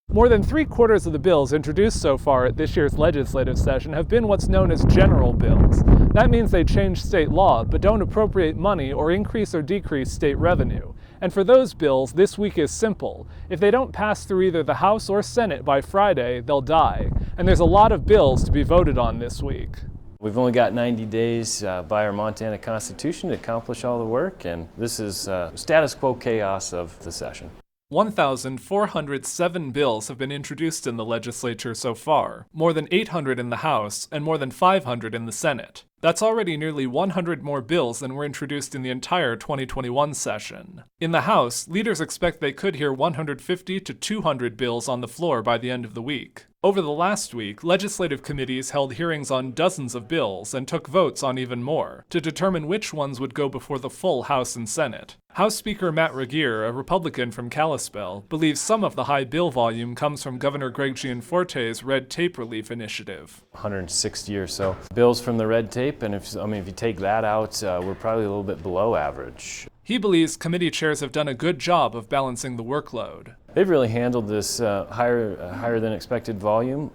More than 3/4 of the bills introduced so far at this year's legislative session have been what's known as general bills. That means they change state law, but don't appropriate money or increase or decrease state revenue. And for those bills, this week is simple. If they don't pass through either the House or Senate by Friday, they'll die. And there's a lot of bills to be voted on this week. We've only got 90 days by our Montana Constitution to accomplish all the work, and this is status quo chaos of the session. 1,407 bills have been introduced in the legislature so far, more than 800 in the House and more than 500 in the Senate. That's already nearly 100 more bills than were introduced in the entire 2021 session. In the House, leaders expect they could hear 150 to 200 bills on the floor by the end of the week. Over the last week, legislative committees held hearings on dozens of bills and took votes on even more, to determine which ones would go before the full House and Senate. House Speaker Matt Regier, a Republican from Kalispell, believes some of the high bill volume comes from Governor Greg Gianforte's red tape relief initiative. 160 or so bills from the red tape, and if you take that out, we're probably a little bit below average. He believes committee chairs have done a good job of balancing the workload. They've really handled this higher than expected volume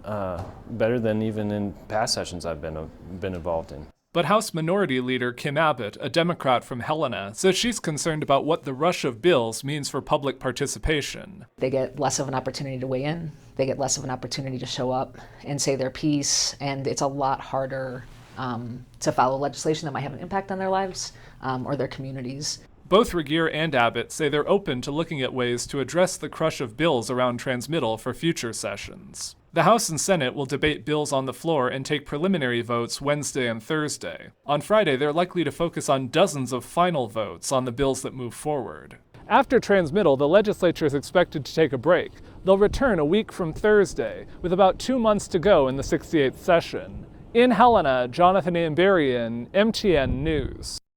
better than even in past sessions I've been involved in. But House Minority Leader Kim Abbott, a Democrat from Helena, says she's concerned about what the rush of bills means for public participation. They get less of an opportunity to weigh in. They get less of an opportunity to show up and say their piece, and it's a lot harder to follow legislation that might have an impact on their lives or their communities. Both Regier and Abbott say they're open to looking at ways to address the crush of bills around transmittal for future sessions. The House and Senate will debate bills on the floor and take preliminary votes Wednesday and Thursday. On Friday, they're likely to focus on dozens of final votes on the bills that move forward. After transmittal, the legislature is expected to take a break. They'll return a week from Thursday, with about 2 months to go in the 68th session. In Helena, Jonathan Amberian, MTN News.